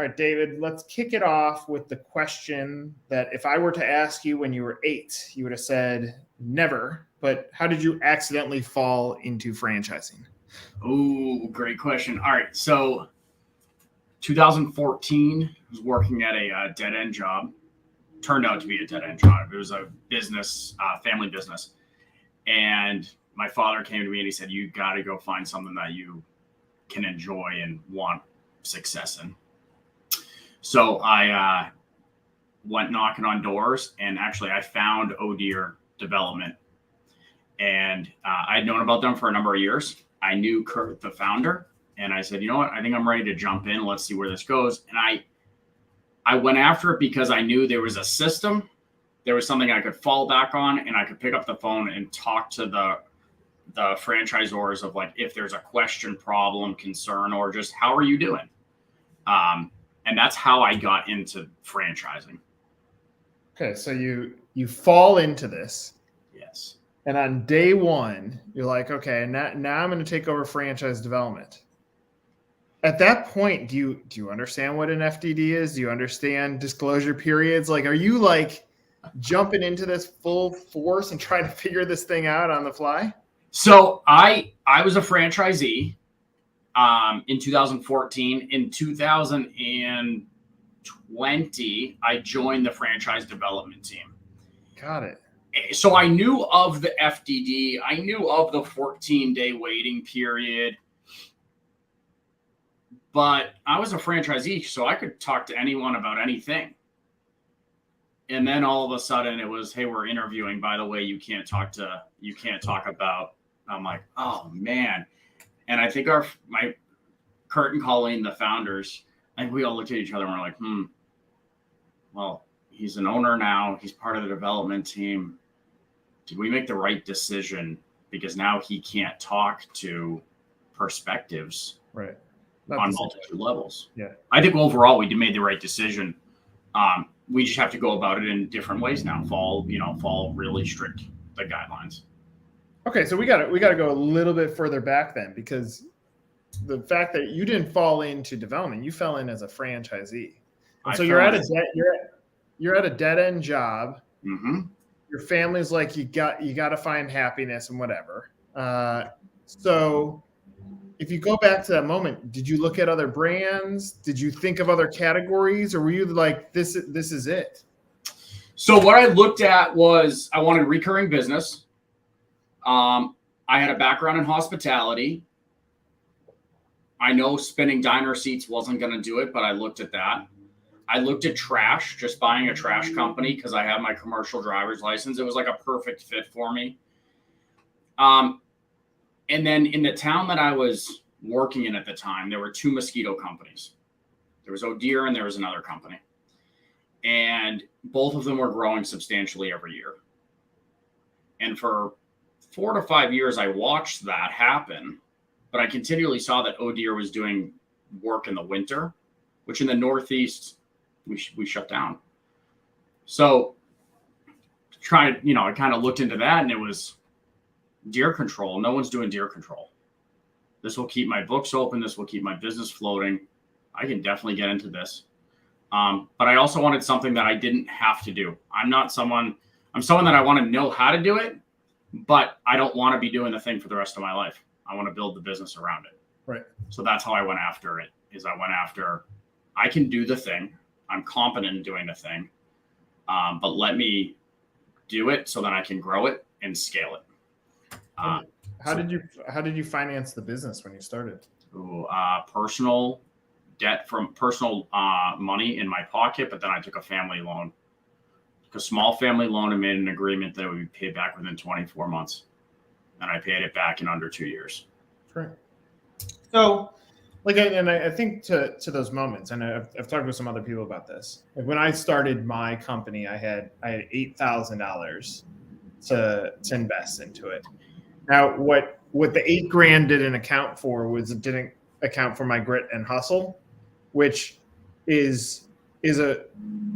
right, David, let's kick it off with the question that if I were to ask you when you were 8, you would have said never, but how did you accidentally fall into franchising? Oh, great question. All right. So 2014, I was working at a dead-end job. Turned out to be a dead-end job. It was a business, family business. And my father came to me and he said, you got to go find something that you can enjoy and want success in. So I went knocking on doors, and actually I found ohDEER Development. And I'd known about them for a number of years. I knew Kurt, the founder, and I said, you know what, I think I'm ready to jump in. Let's see where this goes. And I went after it because I knew there was a system. There was something I could fall back on, and I could pick up the phone and talk to the franchisors of like, if there's a question, problem, concern, or just how are you doing? And that's how I got into franchising. Okay, so you fall into this. Yes. And on day one, you're like, okay, now I'm going to take over franchise development. At that point, do you understand what an FDD is? Do you understand disclosure periods? Like, are you like jumping into this full force and trying to figure this thing out on the fly? So I was a franchisee in 2014. In 2020, I joined the franchise development team. Got it. So I knew of the FDD. I knew of the 14-day waiting period. But I was a franchisee, so I could talk to anyone about anything. And then all of a sudden it was, hey, we're interviewing. By the way, you can't talk about. I'm like, oh man. And I think my Kurt and Colleen, the founders, I think we all looked at each other and we're like, well, he's an owner now. He's part of the development team. Did we make the right decision? Because now he can't talk to perspectives. Right. On multiple levels. Yeah. I think overall we made the right decision. We just have to go about it in different ways now. Follow really strict the guidelines. Okay, so we got to go a little bit further back then, because the fact that you didn't fall into development, you fell in as a franchisee. And so you're at a dead end job. Mm-hmm. Your family's like, you got to find happiness and whatever. So if you go back to that moment, did you look at other brands? Did you think of other categories, or were you like, this is it? So what I looked at was I wanted recurring business. I had a background in hospitality. I know spinning diner seats wasn't going to do it, but I looked at that. I looked at trash, just buying a trash company because I have my commercial driver's license. It was like a perfect fit for me. And then in the town that I was working in at the time, there were 2 mosquito companies. There was ohDEER and there was another company. And both of them were growing substantially every year. And for 4 to 5 years, I watched that happen. But I continually saw that ohDEER was doing work in the winter, which in the Northeast, we shut down. So I kind of looked into that, and it was deer control. No one's doing deer control. This will keep my books open. This will keep my business floating. I can definitely get into this. But I also wanted something that I didn't have to do. I'm someone that I want to know how to do it, but I don't want to be doing the thing for the rest of my life. I want to build the business around it. Right. So that's how I went after it, I can do the thing. I'm competent in doing the thing. But let me do it so that I can grow it and scale it. How did you finance the business when you started? Personal debt from personal money in my pocket, but then I took a family loan, a small family loan, and made an agreement that it would be paid back within 24 months. And I paid it back in under 2 years. Great. So, I think to those moments, and I've talked with some other people about this. Like when I started my company, I had $8,000 to invest into it. Now, what the $8,000 didn't account for was it didn't account for my grit and hustle, which is a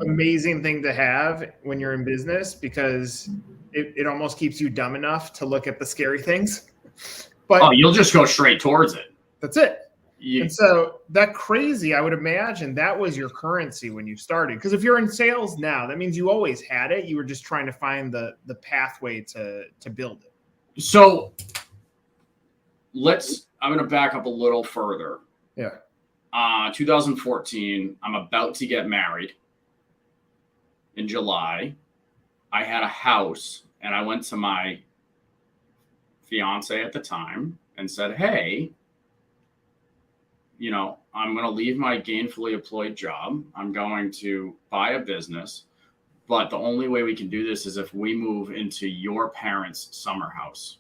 amazing thing to have when you're in business, because it almost keeps you dumb enough to look at the scary things. But you'll just go straight towards it. That's it. And so that crazy, I would imagine that was your currency when you started. Because if you're in sales now, that means you always had it. You were just trying to find the pathway to build it. So I'm going to back up a little further. Yeah. 2014, I'm about to get married in July. I had a house, and I went to my fiance at the time and said, hey, I'm going to leave my gainfully employed job. I'm going to buy a business, but the only way we can do this is if we move into your parents' summer house,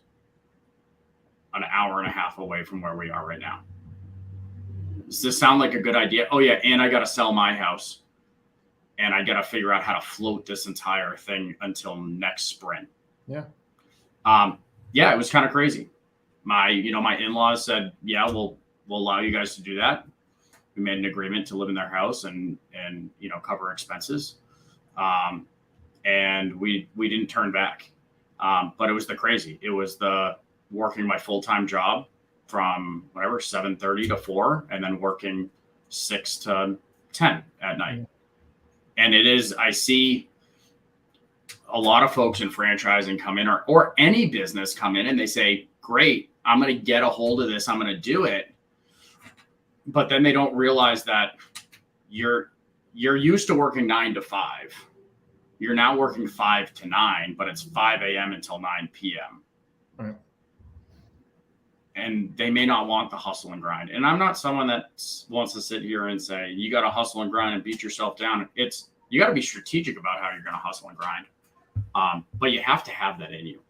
an hour and a half away from where we are right now. Does this sound like a good idea? Oh yeah, and I got to sell my house, and I got to figure out how to float this entire thing until next spring. Yeah. Yeah, it was kind of crazy. My in-laws said, yeah, we'll allow you guys to do that. We made an agreement to live in their house and cover expenses. And we didn't turn back. But it was the crazy. It was the working my full-time job from 7:30 to 4, and then working 6 to 10 at night. And I see a lot of folks in franchising come in or any business come in and they say, great, I'm going to get a hold of this. I'm going to do it. But then they don't realize that you're used to working 9 to 5. You're now working 5 to 9, but it's 5 a.m. until 9 p.m. Right. And they may not want the hustle and grind. And I'm not someone that wants to sit here and say, you got to hustle and grind and beat yourself down. You got to be strategic about how you're going to hustle and grind. But you have to have that in you.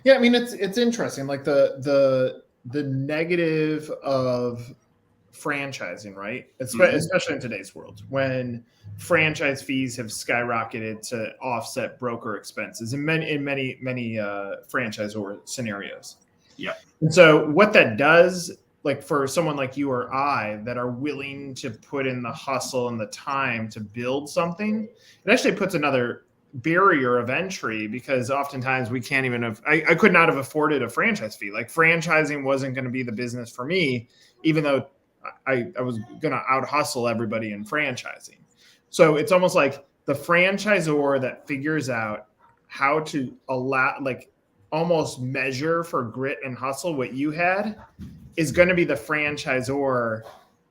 Yeah, I mean, it's interesting. Like the negative of franchising, right? Especially in today's world, when franchise fees have skyrocketed to offset broker expenses in many franchisor scenarios. Yeah. And so what that does, like for someone like you or I that are willing to put in the hustle and the time to build something, it actually puts another barrier of entry, because oftentimes we can't even I could not have afforded a franchise fee. Like franchising wasn't going to be the business for me, even though I was going to out hustle everybody in franchising. So it's almost like the franchisor that figures out how to almost measure for grit and hustle what you had is going to be the franchisor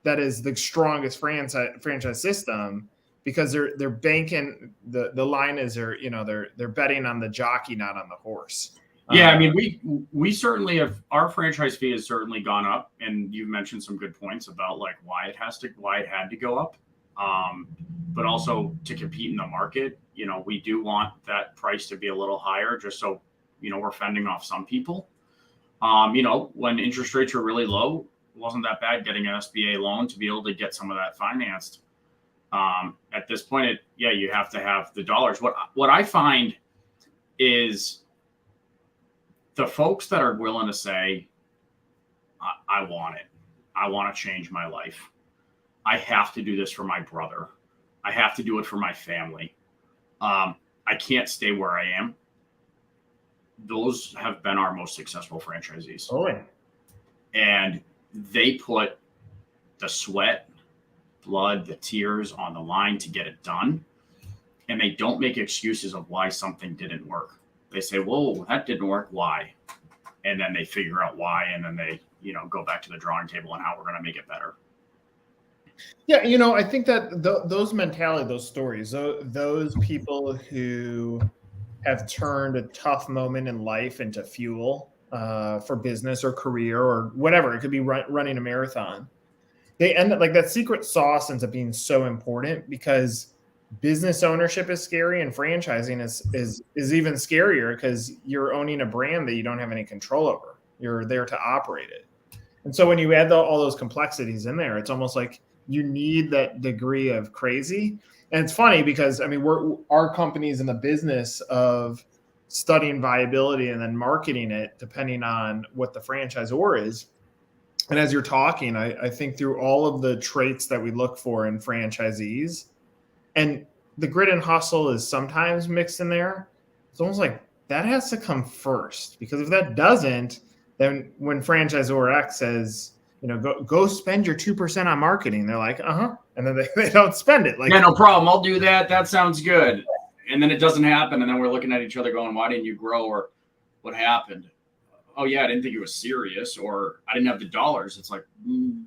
that is the strongest franchise system, because they're banking the line is they're betting on the jockey, not on the horse. Yeah, I mean, we certainly have, our franchise fee has certainly gone up, and you've mentioned some good points about like why it had to go up, but also to compete in the market. We do want that price to be a little higher, just so we're fending off some people. When interest rates were really low, it wasn't that bad getting an SBA loan to be able to get some of that financed. At this point, you have to have the dollars. What I find is the folks that are willing to say, I want it. I want to change my life. I have to do this for my brother. I have to do it for my family. I can't stay where I am. Those have been our most successful franchisees. Oh, yeah. And they put the sweat, blood, the tears on the line to get it done. And they don't make excuses of why something didn't work. They say, whoa, that didn't work. Why? And then they figure out why. And then they, go back to the drawing table on how we're going to make it better. Yeah. I think that those mentality, those stories, those people who have turned a tough moment in life into fuel for business or career or whatever, it could be running a marathon. They end up like that secret sauce ends up being so important, because business ownership is scary and franchising is even scarier, because you're owning a brand that you don't have any control over. You're there to operate it. And so when you add all those complexities in there, it's almost like you need that degree of crazy. And it's funny because, our company's in the business of studying viability and then marketing it depending on what the franchisor is. And as you're talking, I think through all of the traits that we look for in franchisees, and the grit and hustle is sometimes mixed in there. It's almost like that has to come first, because if that doesn't, then when franchisor X says, go spend your 2% on marketing. They're like, and then they don't spend it. Like, yeah, no problem. I'll do that. That sounds good. And then it doesn't happen. And then we're looking at each other going, why didn't you grow? Or what happened? Oh yeah, I didn't think it was serious, or I didn't have the dollars. It's like,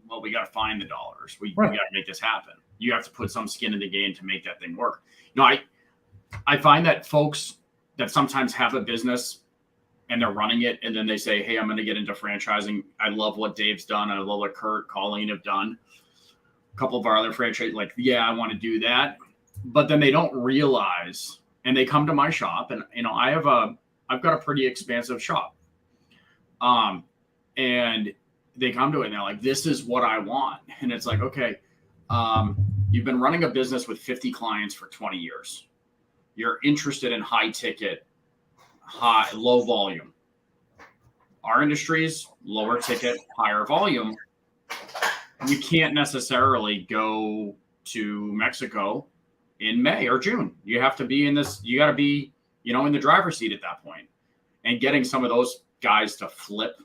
well, we got to find the dollars. We got to make this happen. You have to put some skin in the game to make that thing work. I find that folks that sometimes have a business and they're running it, and then they say, hey, I'm going to get into franchising. I love what Dave's done. I love what Kurt, Colleen have done. A couple of our other franchise, like, yeah, I want to do that. But then they don't realize, and they come to my shop, and I've got a pretty expansive shop. And they come to it and they're like, this is what I want. And it's like, okay, you've been running a business with 50 clients for 20 years. You're interested in high ticket, low volume. Our industry's lower ticket, higher volume. You can't necessarily go to Mexico in May or June. You have to be you got to be, in the driver's seat at that point. And getting some of those guys to flip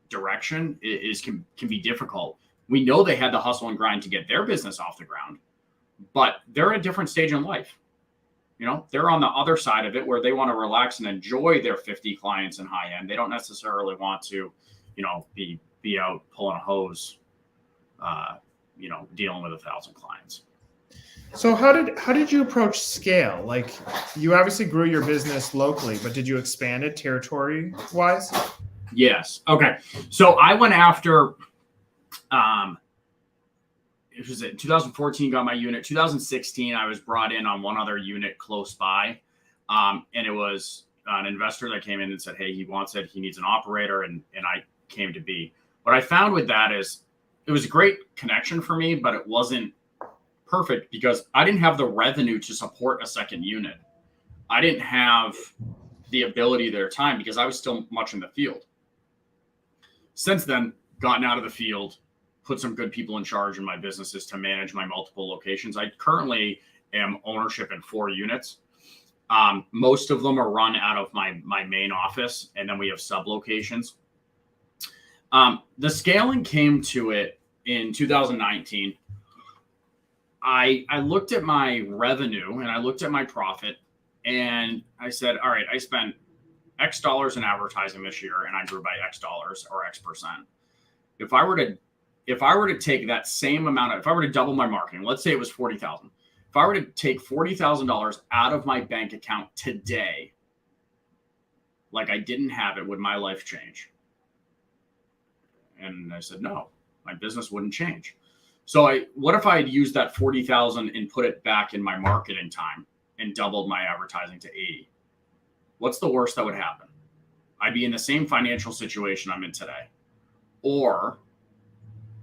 direction can be difficult. We know they had the hustle and grind to get their business off the ground, but they're at a different stage in life. They're on the other side of it where they want to relax and enjoy their 50 clients in high end. They don't necessarily want to, be out pulling a hose, dealing with 1,000 clients. So how did you approach scale? Like, you obviously grew your business locally, but did you expand it territory wise? Yes. Okay. So I went after, it was in 2014, got my unit. 2016, I was brought in on one other unit close by. And it was an investor that came in and said, hey, he wants it. He needs an operator. And I came to be. What I found with that is it was a great connection for me, but it wasn't perfect because I didn't have the revenue to support a second unit. I didn't have the ability at their time because I was still much in the field. Since then, gotten out of the field, put some good people in charge in my businesses to manage my multiple locations. I currently am ownership in 4 units. Most of them are run out of my main office, and then we have sub locations. The scaling came to it in 2019. I looked at my revenue and I looked at my profit, and I said, all right, I spent X dollars in advertising this year and I grew by X dollars or X percent. If I were to take that same amount, if I were to double my marketing, let's say it was $40,000. If I were to take $40,000 out of my bank account today, like I didn't have it, would my life change? And I said, no, my business wouldn't change. So what if I had used that $40,000 and put it back in my marketing time and doubled my advertising to 80? What's the worst that would happen? I'd be in the same financial situation I'm in today, or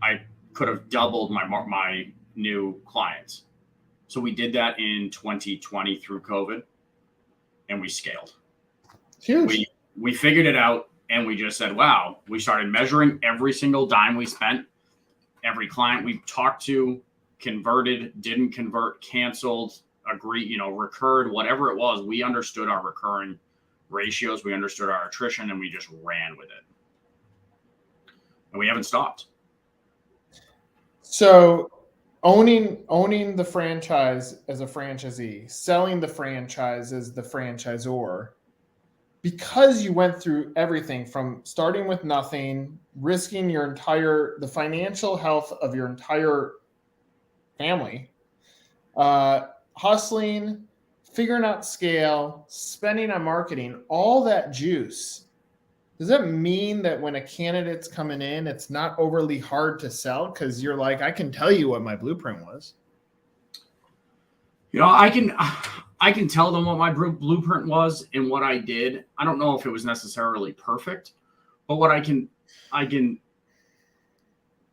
I could have doubled my new clients. So we did that in 2020 through COVID, and we scaled. Huge. We figured it out, and we just said, wow. We started measuring every single dime we spent. Every client we talked to, converted, didn't convert, canceled, agreed, recurred, whatever it was. We understood our recurring ratios. We understood our attrition, and we just ran with it. And we haven't stopped. So owning the franchise as a franchisee, selling the franchise as the franchisor, because you went through everything from starting with nothing, risking the financial health of your entire family, hustling, figuring out scale, spending on marketing, all that juice. Does that mean that when a candidate's coming in, it's not overly hard to sell? Because you're like, I can tell you what my blueprint was. I can tell them what my blueprint was and what I did. I don't know if it was necessarily perfect, but what I can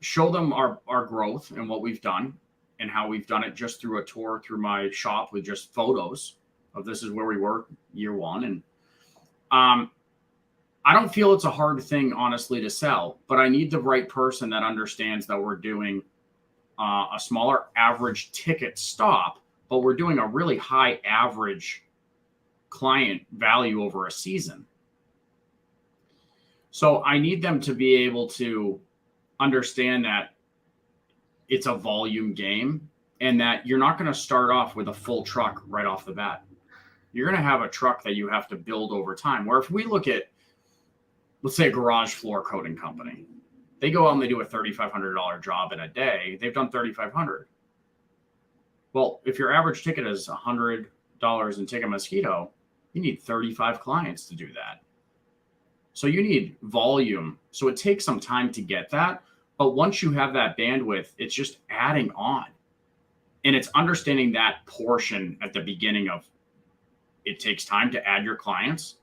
show them our growth and what we've done and how we've done it just through a tour through my shop with just photos of this is where we were year one. And I don't feel it's a hard thing, honestly, to sell, but I need the right person that understands that we're doing a smaller average ticket stop, but we're doing a really high average client value over a season. So I need them to be able to understand that it's a volume game and that you're not going to start off with a full truck right off the bat. You're going to have a truck that you have to build over time. Where if we look at, let's say, a garage floor coating company, they go out and they do a $3,500 job in a day. They've done $3,500. Well, if your average ticket is $100 and take a mosquito, you need 35 clients to do that. So you need volume. So it takes some time to get that. But once you have that bandwidth, it's just adding on. And it's understanding that portion at the beginning of it takes time to add your clients.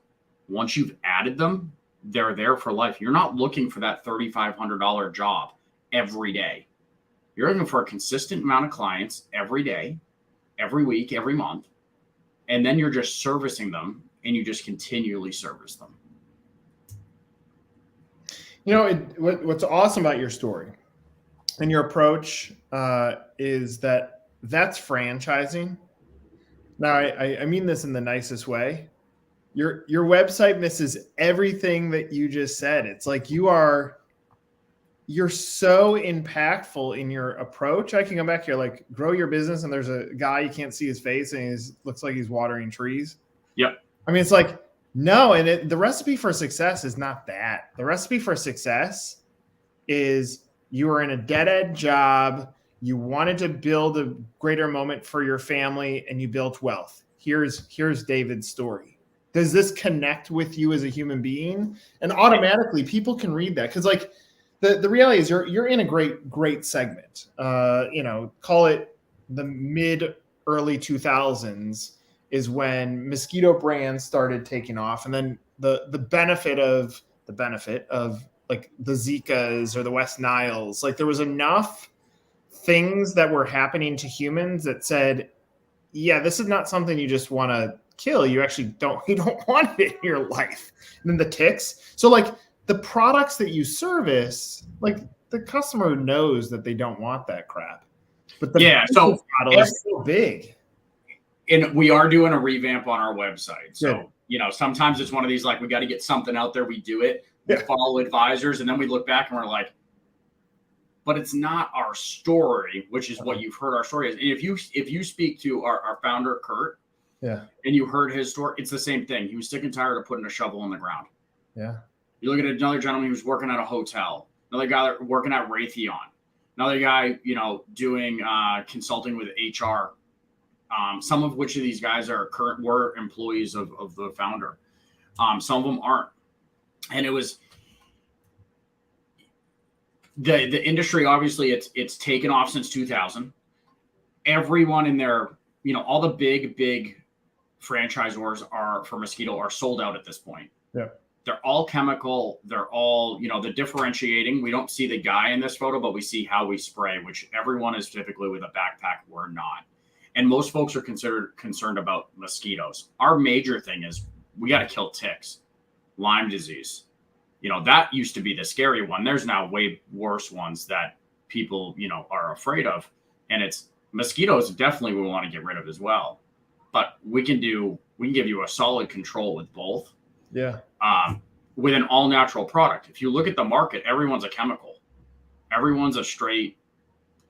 Once you've added them, they're there for life. You're not looking for that $3,500 job every day. You're looking for a consistent amount of clients every day, every week, every month. And then you're just servicing them and you just continually service them. You know, what's awesome about your story and your approach is that's franchising. Now, I mean this in the nicest way. Your website misses everything that you just said. It's like you're so impactful in your approach. I can come back here, like, grow your business, and there's a guy, you can't see his face, and he looks like he's watering trees. Yep. I mean, it's like, no, and the recipe for success is not that. The recipe for success is you were in a dead-end job, you wanted to build a greater moment for your family, and you built wealth. Here's David's story. Does this connect with you as a human being? And automatically people can read that. Because like the reality is you're in a great segment. Call it the mid early 2000s is when mosquito brands started taking off. And then the benefit of like the Zikas or the West Niles, like there was enough things that were happening to humans that said, yeah, this is not something you just want to kill. You don't want it in your life. And then the ticks. So like the products that you service, like the customer knows that they don't want that crap. But the model is so big. And we are doing a revamp on our website. So, sometimes it's one of these, like, we got to get something out there. We do it. We follow advisors. And then we look back and we're like, but it's not our story, which is what you've heard our story is. And if you speak to our founder, Kurt, and you heard his story, it's the same thing. He was sick and tired of putting a shovel in the ground. Yeah. You look at another gentleman who was working at a hotel, another guy working at Raytheon, another guy, doing consulting with HR. Some of which of these guys were employees of the founder. Some of them aren't. And it was the industry, obviously it's taken off since 2000. Everyone in there, all the big franchisors for mosquito are sold out at this point. Yeah. They're all chemical. They're all, the differentiating. We don't see the guy in this photo, but we see how we spray, which everyone is typically with a backpack. We're not. And most folks are concerned about mosquitoes. Our major thing is we got to kill ticks, Lyme disease. That used to be the scary one. There's now way worse ones that people, are afraid of. And it's mosquitoes definitely we want to get rid of as well. But we can give you a solid control with both. Yeah. With an all natural product. If you look at the market, everyone's a chemical. Everyone's a straight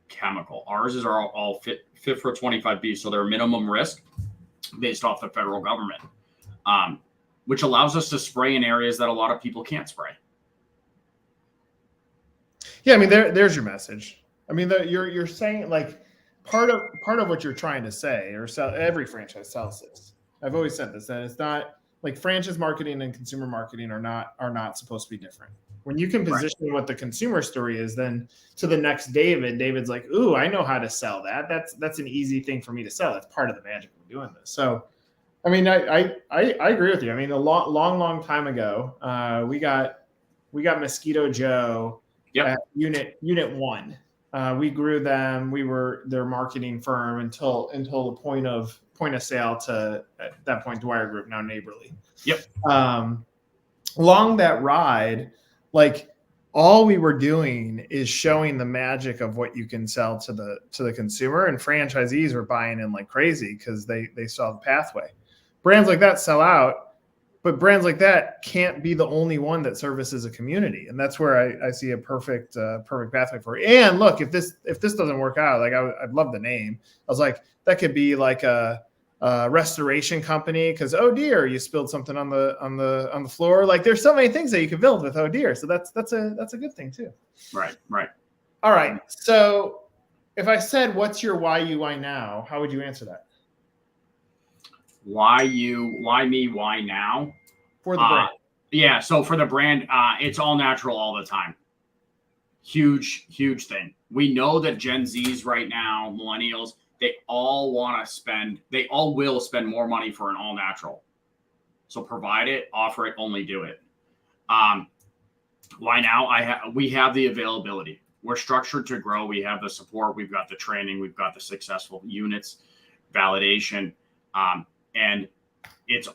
chemical. Ours is all fit for 25B. So they're minimum risk based off the federal government, which allows us to spray in areas that a lot of people can't spray. Yeah. I mean, there's your message. I mean, you're saying like part of what you're trying to say or sell, every franchise sells this. I've always said this, and it's not like franchise marketing and consumer marketing are not supposed to be different. When you can position what the consumer story is, then to the next David's like, ooh, I know how to sell that. That's an easy thing for me to sell. That's part of the magic of doing this. So, I mean, I agree with you. I mean, a long time ago, we got Mosquito Joe at Unit 1. We grew them. We were their marketing firm until the point of sale to, at that point, Dwyer Group, now Neighborly. Yep. Along that ride, like all we were doing is showing the magic of what you can sell to the consumer, and franchisees were buying in like crazy because they saw the pathway. Brands like that sell out. but brands like that can't be the only one that services a community, and that's where I see a perfect pathway for it. And look, if this doesn't work out, like I'd love the name. I was like, that could be like a restoration company, because ohDEER, you spilled something on the floor. Like, there's so many things that you can build with ohDEER, so that's a good thing too. Right. All right. So if I said, what's your why you, why now, how would you answer that? Why you, why me, why now? For the brand. Yeah. So for the brand, it's all natural all the time. Huge thing. We know that Gen Zs right now, millennials, they all will spend more money for an all natural. So provide it, offer it, only do it. Why now? We have the availability. We're structured to grow. We have the support. We've got the training. We've got the successful units, validation. And it's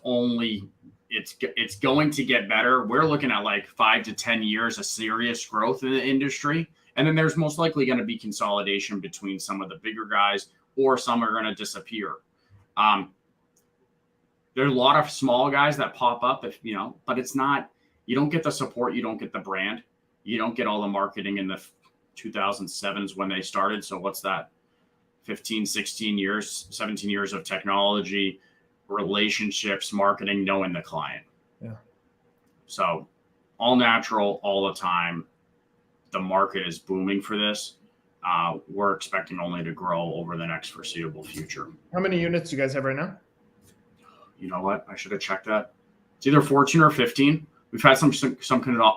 going to get better. We're looking at like 5 to 10 years of serious growth in the industry. And then there's most likely going to be consolidation between some of the bigger guys, or some are going to disappear. There's a lot of small guys that pop up, but it's not, you don't get the support. You don't get the brand. You don't get all the marketing in the 2007s when they started. So what's that? 15, 16 years, 17 years of technology, relationships, marketing, knowing the client. Yeah. So all natural all the time. The market is booming for this. We're expecting only to grow over the next foreseeable future. How many units do you guys have right now? You know what? I should have checked that. It's either 14 or 15. We've had some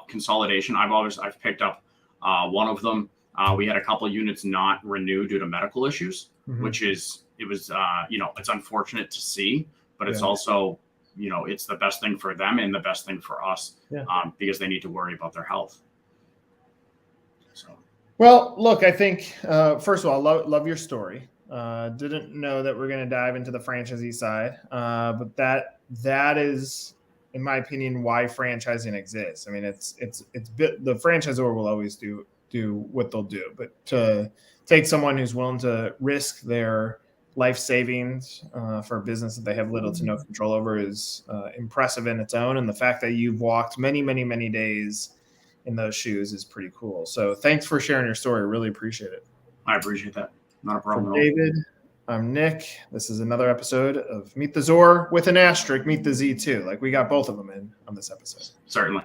consolidation. I've picked up one of them. We had a couple of units not renew due to medical issues, which was it's unfortunate to see, but it's also, it's the best thing for them and the best thing for us, because they need to worry about their health. So, well, look, I think, first of all, love your story. Didn't know that we're going to dive into the franchisee side, but that is, in my opinion, why franchising exists. I mean, the franchisor will always do what they'll do, but to take someone who's willing to risk their life savings for a business that they have little to no control over is impressive in its own. And the fact that you've walked many, many, many days in those shoes is pretty cool. So thanks for sharing your story. Really appreciate it. I appreciate that. Not a problem at all. David, I'm Nick. This is another episode of Meet the Zor with an asterisk, Meet the Z too. Like, we got both of them in on this episode. Certainly.